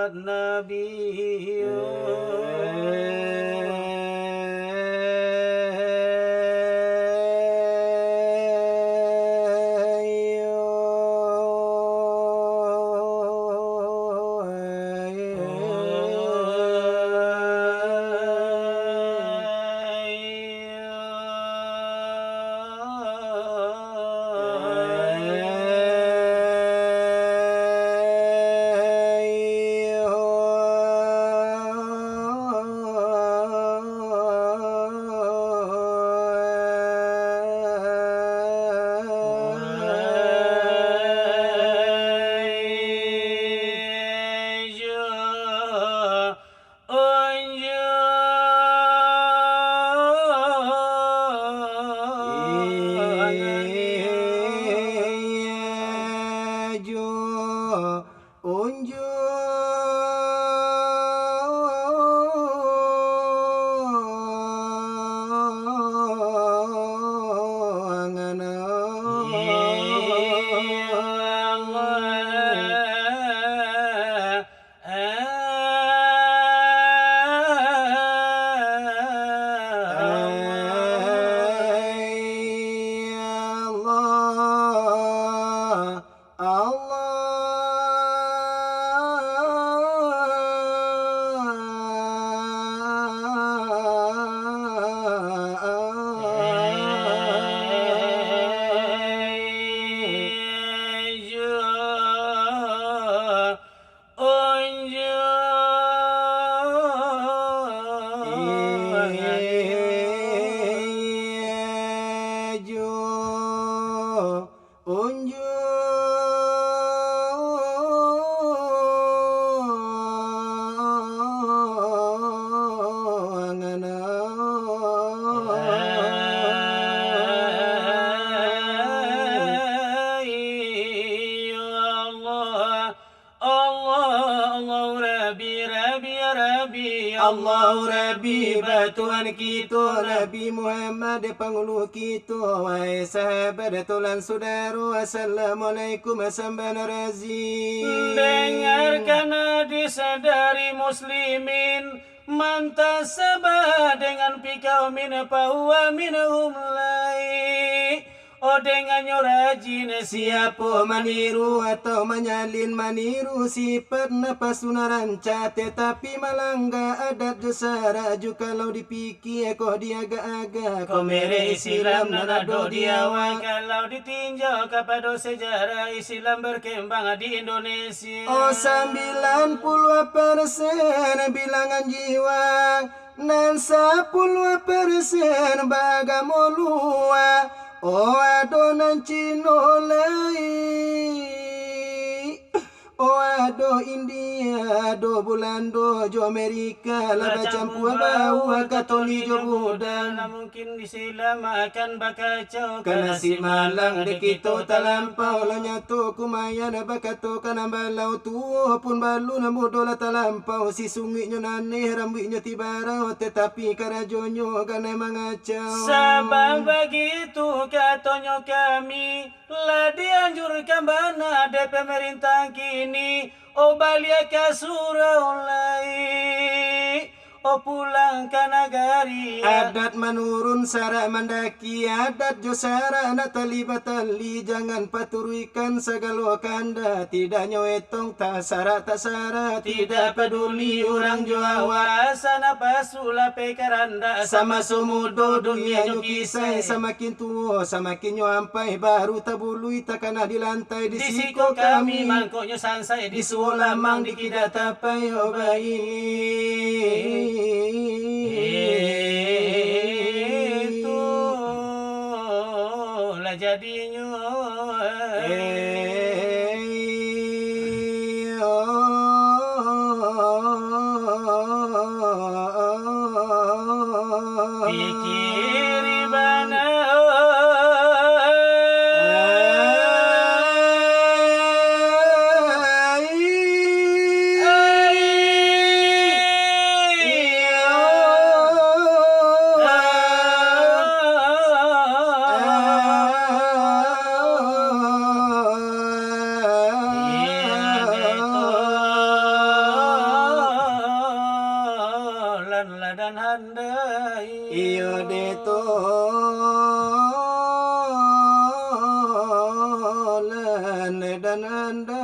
النبي Allah Rabbi batuan kita Nabi Muhammad penghulu kita wahai sahabat tulan saudara assalamualaikum sambana razim. Dengarkan hadis dari muslimin man tasabah dengan pikau min fahuwa minhum lai. Oh dengannya rajin siapa maniru atau menyalin maniru sifat nafas sunaranca tetapi melanggar adat dosa ju kalau dipikir kau diaga-aga kau mere Islam nanado diawa kalau ditinjau kepada sejarah Islam berkembang di Indonesia. Oh 90% bilangan jiwa dan 10% bagamo luar. Oh adonan Cino lai, oh ado India, ado Bulando, jo Amerika, laba campur bau Katolik jo Buddha. Mungkin di Islam akan bakacau, karena si malang de kita talampau, lo nyatu kumayan bakato kana balau tuo pun balu namu dola talampau, si sungitnya naneh rambutnya tibarau, tetapi karajonyo kana mangacau. Sabang begitu katanya kami lah dianjurkan bana de pemerintah kini oh balik ke surau lai oh pulang ke nagari adat menurun sara mendaki adat jo sara natali batali jangan paturuikan segala kanda tidak nyowetong tak sara tidak peduli orang Jawa sana pasula pekaranda sama semudo dunia nyo kisah semakin tua semakin nyo ampai baru tabului takana di lantai di siko kami mangkoknya sansai di sulamang di kidatapai obai itulah jadinya pikir bana dan Anda.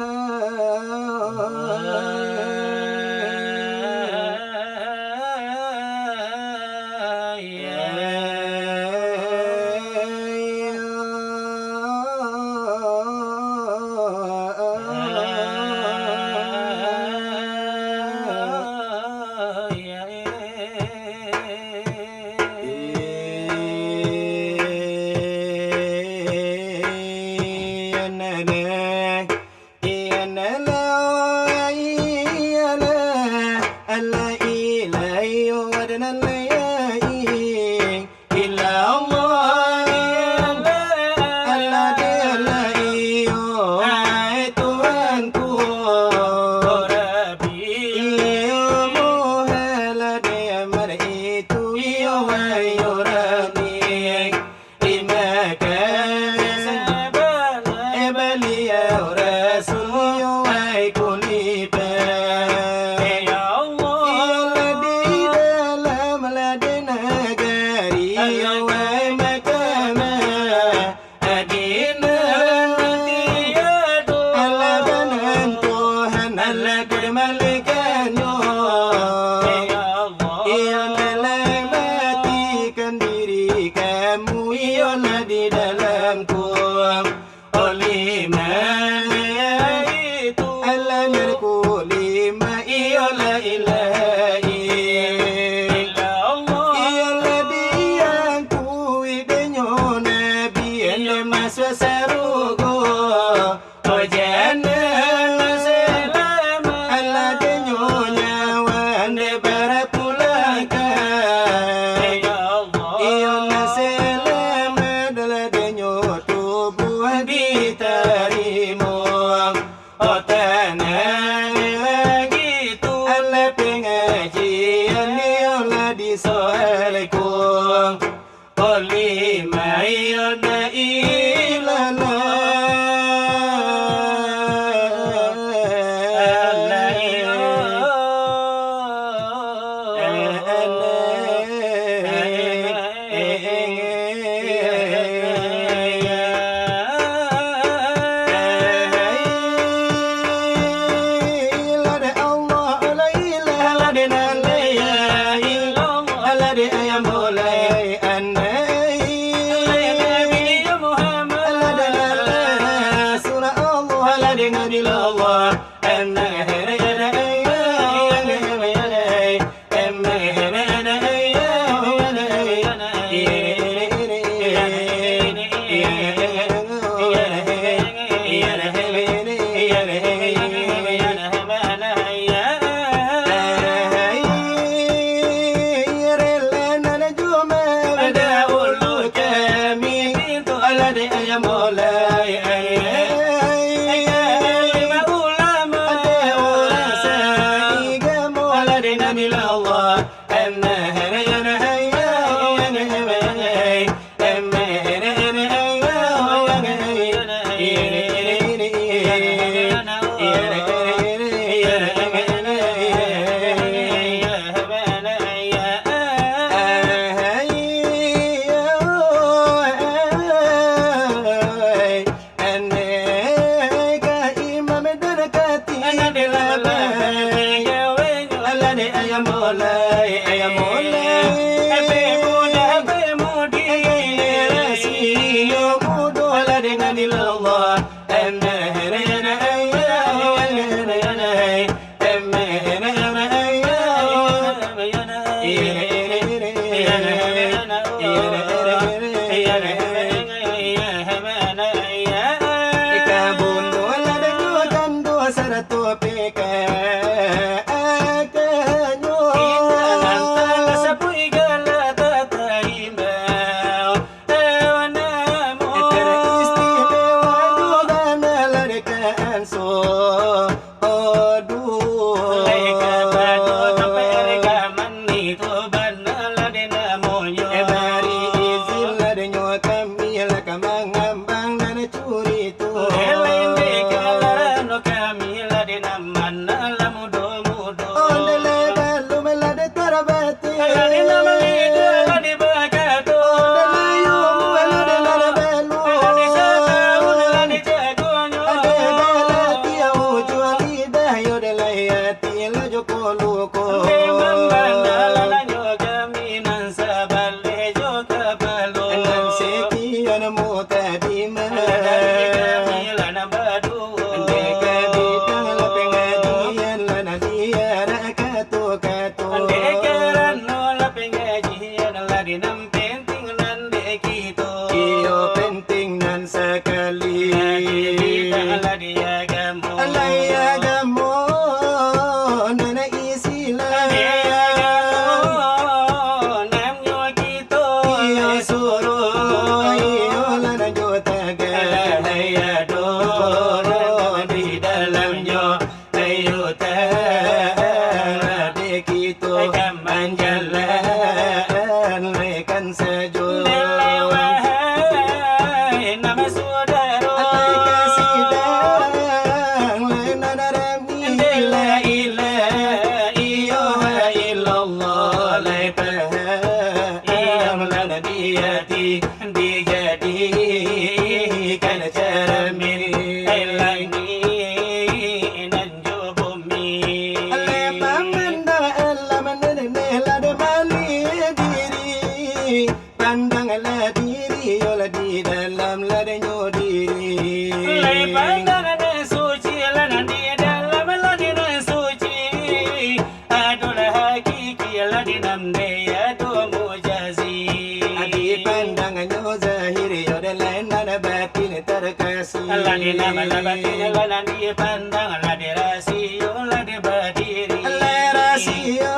Lade nama labatin lanan dipandang, lade rasio lade berdiri. Rasio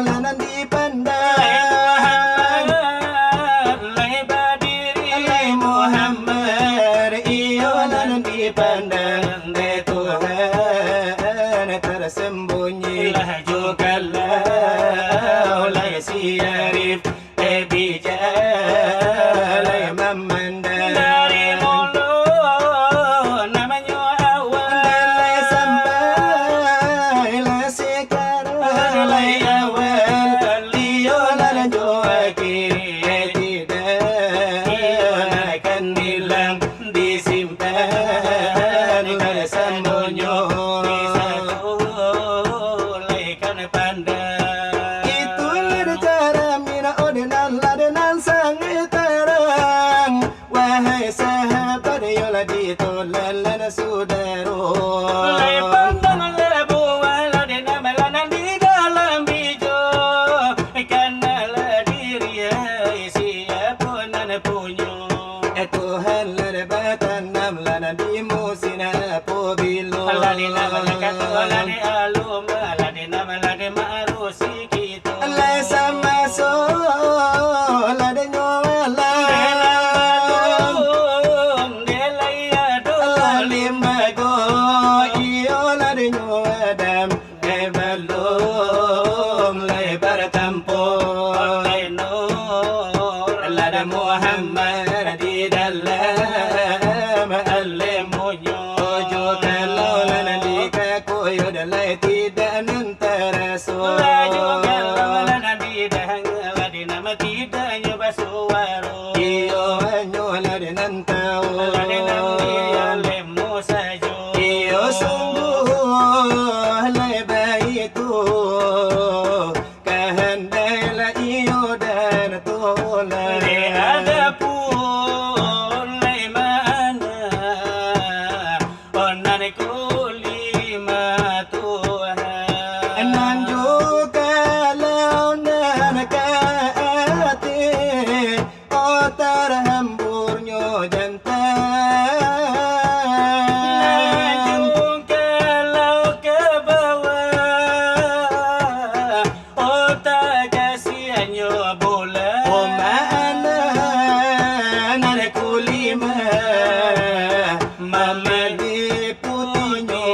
lanan dipandang. Lade berdiri. Muhammad iyo lanan dipandang. De Tuhan tersembunyi jugalah oleh siarif bijak memandang. Dari mulu namanya awal, sampai lah sekarang lai awal iyo lanan jua kiri tidak akan hilang disimpan tersembunyi. Itulah cara mina ladenan sangat terang. Wahai sahabat yola ditolan saudara. Lai pandang lebu lade nama lanan di dalam bijo, karena lah diri siapa nan punya. Tuhan lada batanam lana di musina pobilo. Lade nama kata lade alum, lade nama lade marusi kita. Lai sama so lada nyola. Limbago iyo lada nyoadam. Belum lebar tampol. Lada Muhammad di dalam al-munyo. Ojo kalau lana di kakoyo dalai tidak nantaraso. Laju kalau lana bidang, lade nama tidak nyoba suara. Iyo nyola di nantau. Lade nama dia lemu saja. Iyo sungguh lebar itu kehendaklah iyo dan tolak. Ada pun lai mana onan kulima Tuhan. Nan juga launan kati oh terhamburnya jantan. Kalau ke bawah, otak kasihannya bola. Oh mana nan kulima mama di putihnya.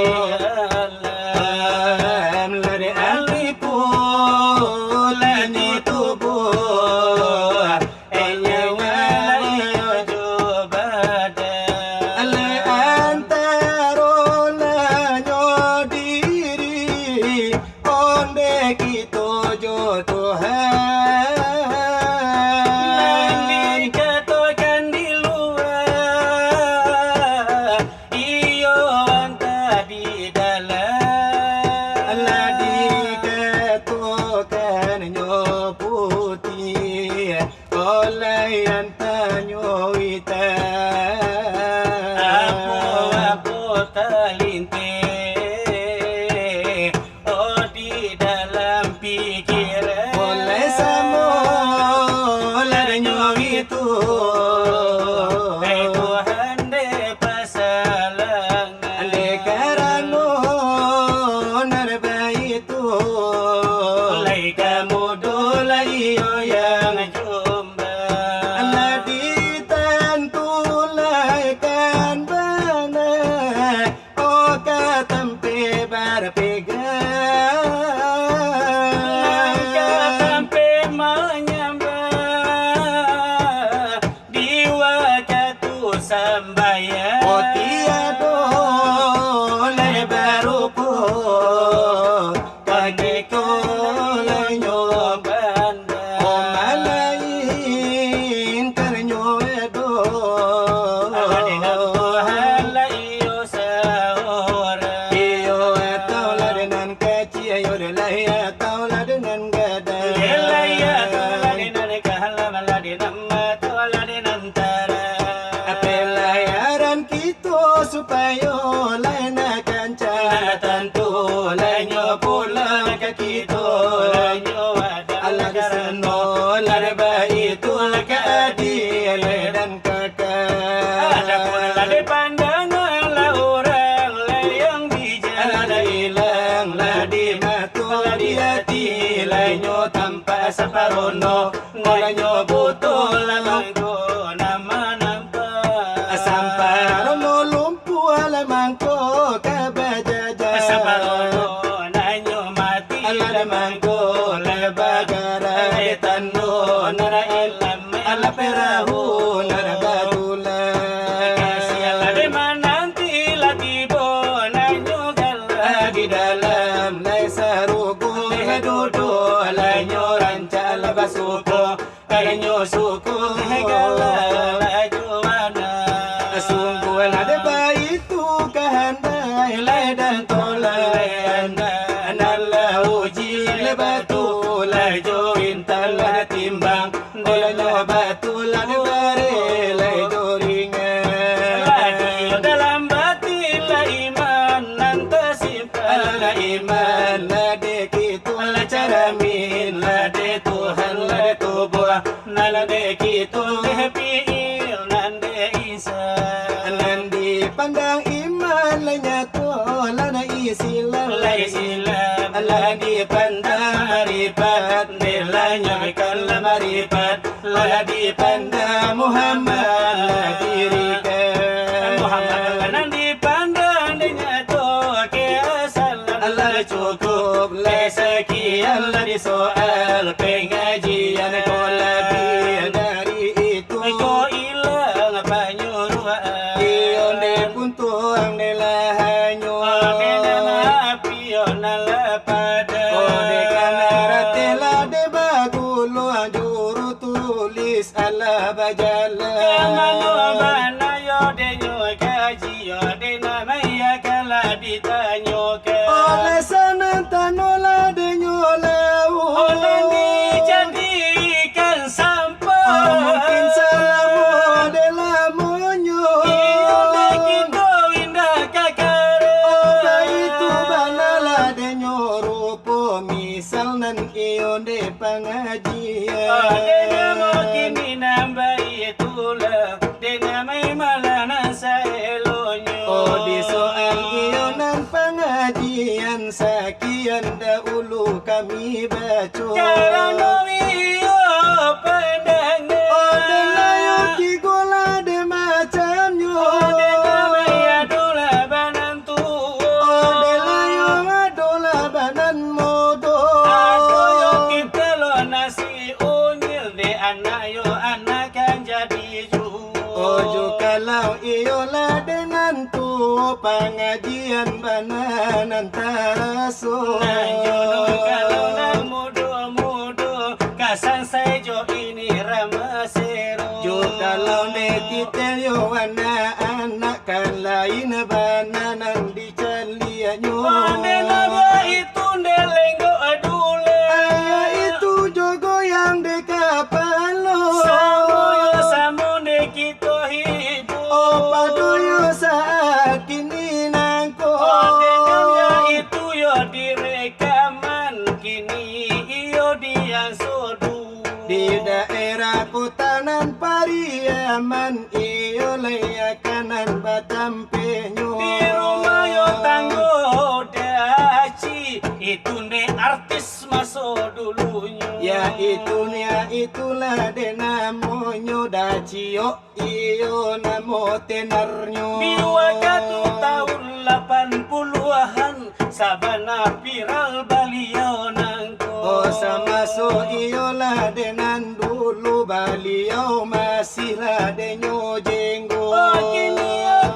Lari alipu lani tubuh enyawa ale antaro lanyo diri onde kito jo Tuhan. Katakan di luar, iyo anta di dalam. Ladi katokan nyo putih oleh antanyo hitam. Apo terlinting, oh di dalam pikiran. Oleh samo ladanyo itu. Tuhan de pasalangan. Ale karano narba itu. Lai kamu dolai iyo yang jumpa. Ladi tantulaikan bana oh katampe berpegang. Sampai menyembah diwa jatuh sambayang. Oh tiado lebarupo kageko lanyo banda. oh malain karnyo edo. Alade Tuhan la iyo saora. Iyo atau ladenan kecil ayo delai atau ladenan gadai. Elaya lade nane kahalam lade nama tu lade nantara. Pelayaran kita supaya lain akan tentu lainnya pula ke kita. Allah kesano larba itu keadilan dan Ada pun kekal. lade saparono ngolanyo butul lamangko nama nampa samparono lumpuh lamangko kabajaja saparono nanyo mati lamangko labagara tanno nara ilam ala perahu nara badula kasiala de mananti latibo nanyo gala di dalam laisarugo dudu lanyo rancal basuko kanyo suku gala lajuana sungguh ada baitu kehandai dan tolayan nalla uji lebatu lajo intal timbang olanyo batu lan bare lajo ringan lajo dalam batin la iman nanta simpan la iman la de kitu la caramin la de Tuhan la de tubuh nala de kitu piil nan de isa nan dipandang iman la nyatu la na isilam la isilam la dipandang maripat nila nyamikan la maripat la dipandang Muhammad la dirikan Muhammad nan dipandang de nyatu ke asalam la cukup la sekian la disoal pengajian ko lebih dari itu ko ilang panyuruan ionde puntuang de lahanyo de napi onala pada de kanara tela de bagulo juru tulis ala bajala mano banayo de nyo kaji de namaya kala ditanyo ke oleh sanan tanola de nyolau oleh dijadikan sampah mungkin salamu de lamonyo iya kita indah kakare itu banala de nyorupo misal nan iyo de pengajian de namo kini nambah itulah de namai malana saelonyo di soal iyo nan pengajian sekian dahulu kami baca karena iyo pandangnya de layo kigola de macamnya de namanya dola banan tu de layo dola banan modo adoyo kita lo nasi unyil de anayo anakan jadi ju ojo kalau iyo la dengan tu pengajian bananan taraso nayo kalau nan mudo kasan sajo ini ramasero jo kalau netitel yo anak kan lain bananan dicalianyo ane naga itu ndelenggo adule itu jogo yang de kapalo samo de kito hibu padoyo saat kini nangko itu yo direkaman kini iyo dian sodu di daerah Kutanan Pariaman iyo layakanan batampenyo di rumah yo tanggo daci itu ne artis masuk dulunya ya itulah de namonyo daci yo iyo namo tenarnyo di waktu tahun 80-an sabana viral baliau nangko sama so iyo la denan dulu baliau masih la denyo jenggo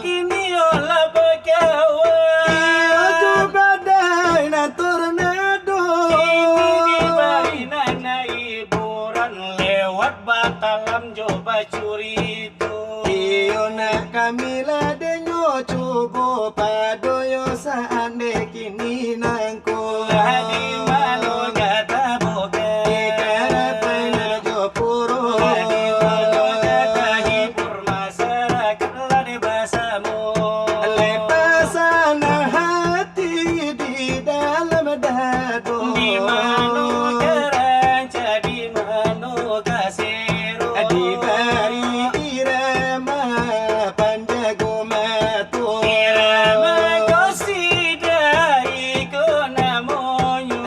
kini yo la bakawan iyo tu badai na tornado ini di barina na hiburan lewat Batalam coba curi itu iyo na kami la denyo coba padoyo saande kini nangko di malo gata boga ikara na jopuro di malo gata hibur masyarakat la de basamu lepasan hati di dalam dado di mano karanca di mano kasero di bari irama panjago matu irama kosida iko namonyo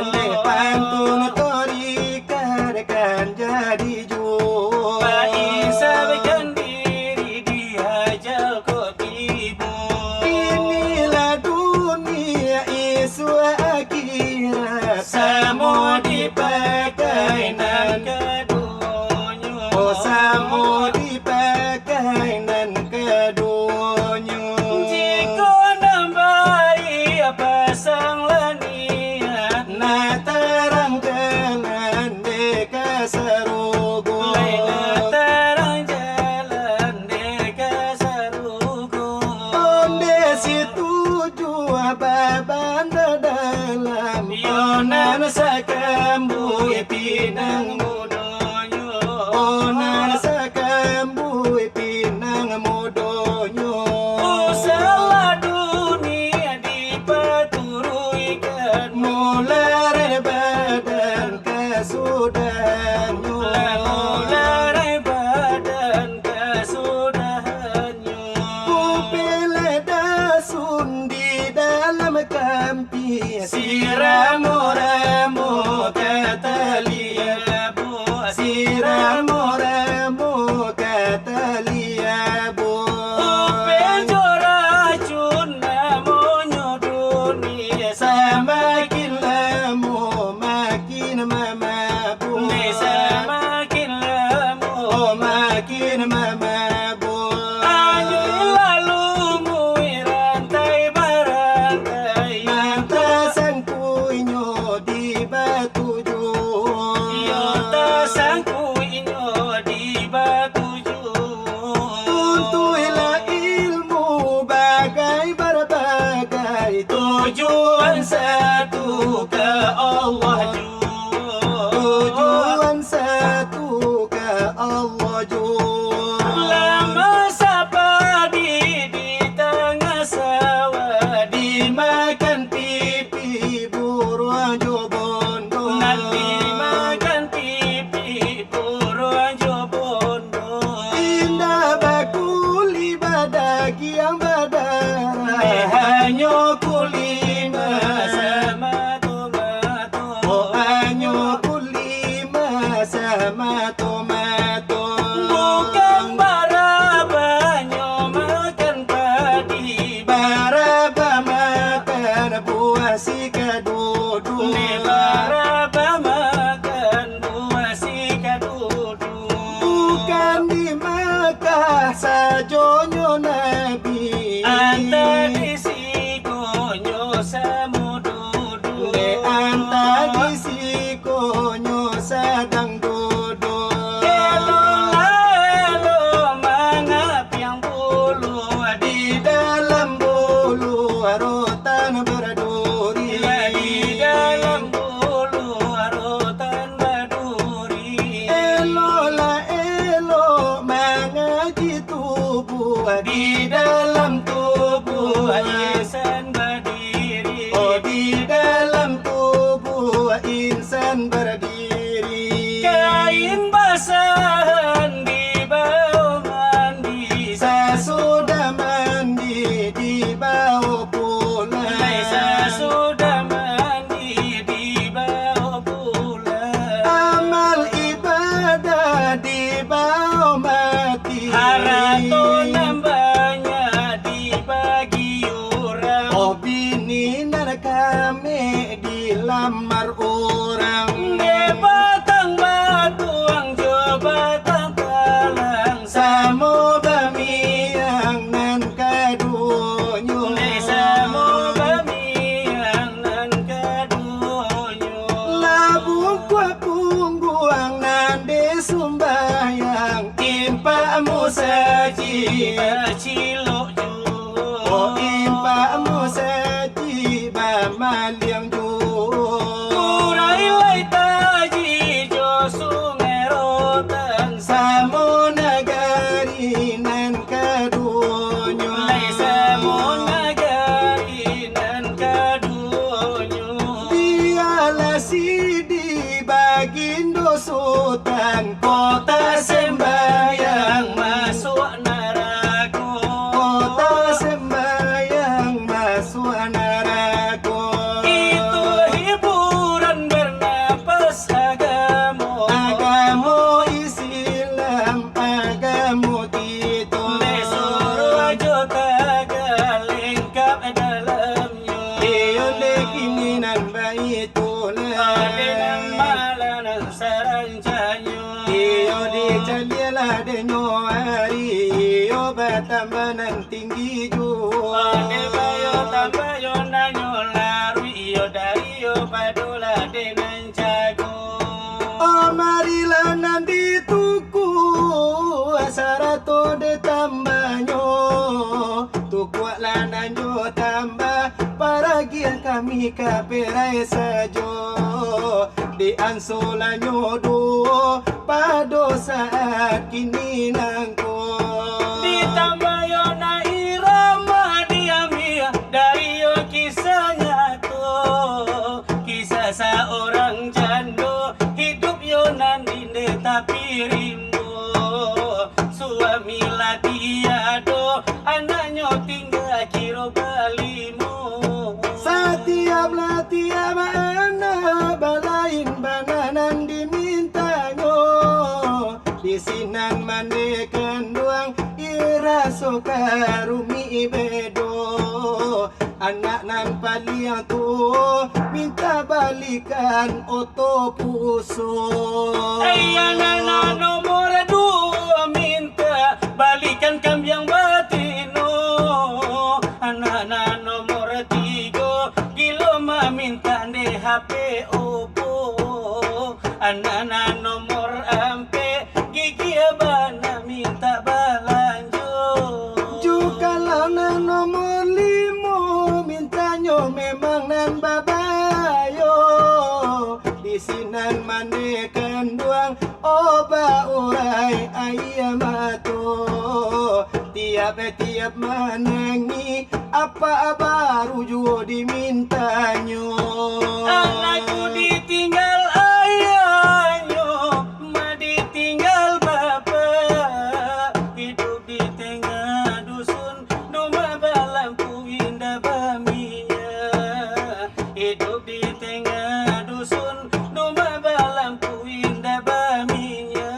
dipakai nan kedonyo. Oh samo dipakai nan kedonyo. Jika nambai pasang lania, Na terang kenan deka sarogo. lain terang jalan deka sarugo. Onde situ jua babanda dalam onan sakambu pinang Mudonyo. onan sakambu pinang modonyo. Usaha dunia dipaturuykan, Mulai badan kesudahanyo. mulai badan kesudahannya. Kupele dasun di dalam kampi siramu-ramu katalia. Siramu-ramu katalia bo. Upejo racun namanya dunia, Semakin lama makin mamabu. semakin lama. Oh makin mamabu. Anyu lalu mui rantai barantai, Mantasan kunyo di batu yo tasangku inyo di batuju. Tuntuilah ilmu bagai berbagai tujuan satu ke Allah ju. Tujuan satu ke Allah ju. Lama sapa di tengah sawah, Dimakan pipi buruan jo bondo. nanti makan pipi buruan jobondo. Indah bakuli badak yang badara. Hanya kulima Sama tomato, Oh hanya kulima sama tomato. bukan barabanyo makan padi, Baraba makan buah si kadudu. baraba makan buah si kadudu. Bukan di Makkah sajonyo Nabi. Anta di sikonyo samududu, Anta di sikonyo sedang duduk. elo mangap yang bulu Di dalam bulu rotan berduri. di dalam bulu rotan baduri. Elolah elo mengaji tubuh di dalam tubuh. Insan berdiri, Oh di dalam tubuh insan berdiri. kain basahan di bawah mandi, Sesudah mandi dibawa pulang. sudah mandi di bawah pulang. Amal ibadah dibawa mati. Harato nambahnya dibagi orang. Oh bini dan kami dilamar orang. De batang batuang jo batang talang, Samo bamiang nan kadunyo. samo bamiang nan kadonyo. Labung kwa pungguang nan de sumbayang. Impamu saji. Cilok jo, Oh impamu saji bamaliang ju. Tambayo na nyolaru iyo dari yo padola denan jago. Oh marilah nanti tuku asarato de tambanyo. Tuku lananyo tambah paragian kami kaperai sajo. Di ansolanyo duo pado saat kini nangko. Ditambah yo na irama diambil dari yo kisah nyata. Kisah seorang jando hidup yo nandine tapi rimbo. Suami lagi ado anaknya tinggal kiro balimo. Setiap anak balain bananan dimintanyo. Di sinan manekan doang ira sokarumi bedo. Anak nan paling tuo minta balikan oto puso. Anak nomor 2 minta balikan kambiang batino. Anak nomor 3 kilo minta de HP Oppo. Anak nomor 4 gigi bana minta balanjo. Juga lana nomor 5 mintanyo memang nan babayo. Di sinan manekan doang oba urai ayamato. Tiap menangi apa baru juga dimintanyo. Anakku ditinggal ayahnya, ma ditinggal bapak. Hidup di tengah dusun, rumah balampu indah bamiya. Hidup di tengah dusun, rumah balampu indah bamiya.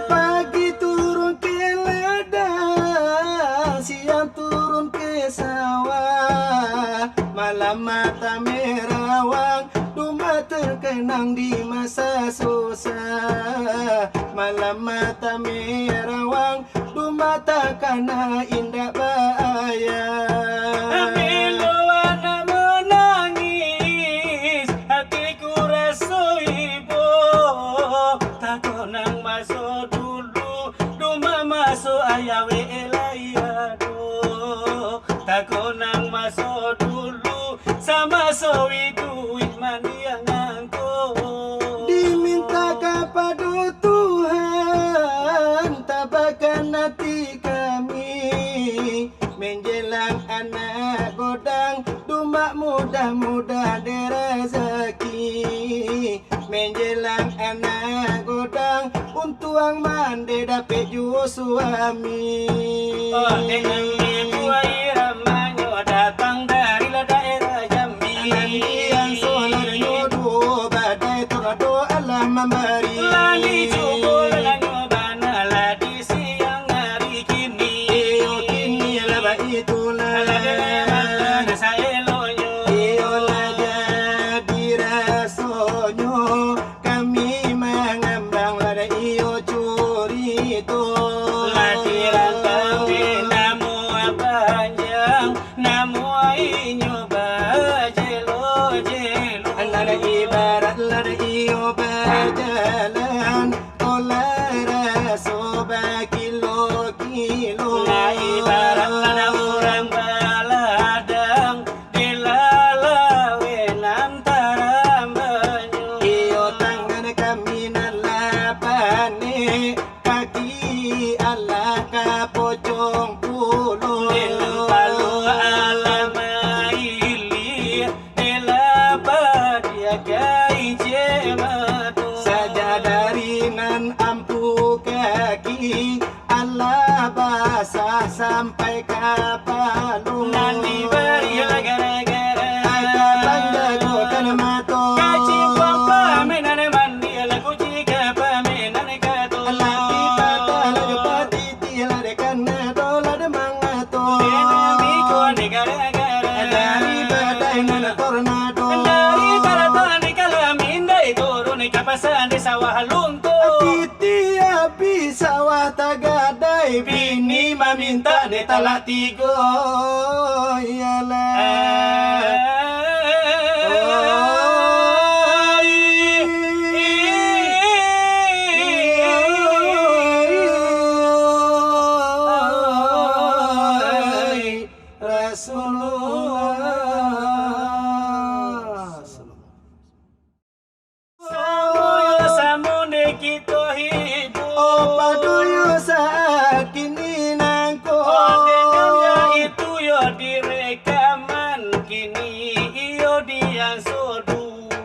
Pagi turun ke ladang, siang turun ke sawah, malam mata merawang, rumah terkenang di masa susah. Malam mata merawang, rumah takana indah bahaya. Bila anak menangis, hatiku rasa ibu. Takut nang masuk dulu, rumah masuk ayah welayado. Takut nang masuk dulu, sama sowi duit mani yang ngangko. Diminta kepada Tuhan, tabakan hati kami. Menjelang anak godang, rumah mudah-mudah derezeki. Menjelang anak godang, untuang mande dapet juo suami. Oh, dengan ibu iramanyo datang dari daerah Jambi. Yang solar nyodo badai torado Allah memberi. Lani cukup lanyo bana ladi siang hari kini. Kini laba itulah. Ada saya lonyo. Iolah jadi rasonyo, kami mengambang lada iyo curi to. Ladiran tapi namu panjang, namu inyo bajelo jelo. Lada ibarat lada iyo berjalan, olah raso bakilo-kilo. Nah ibarat ada orang baladang di lalawenan tarambanyo. Iyo tangan kami nalapane, kaki Allah kapocong pulo. Nilang palu alamaili, nilaba dia kai jemato. Saja dari nan ampu kaki, Allah basah sampai kapalu. Nandi bari gara-gara Bangga ko kanamato. kaci papa menane mandi lagu jika pamenane kato. Lati pata lade pati tila de kanado lade mangato. Enami ko ni gara-gara Dari badai nana tornado. dari daratan di kalaminda turun ni kapasan di sawah lunto. Titi api sawah tagadai, bini maminta de talak tiga ialah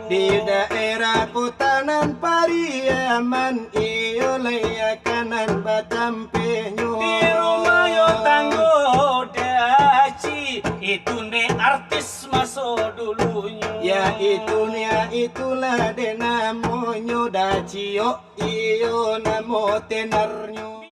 di daerah Kutanan Pariaman iyo layakanan Batam Penyo di rumah yo tanggo daci itu ne artis masuk dulunya ya itulah de namonyo daci yo iyo namo tenarnyo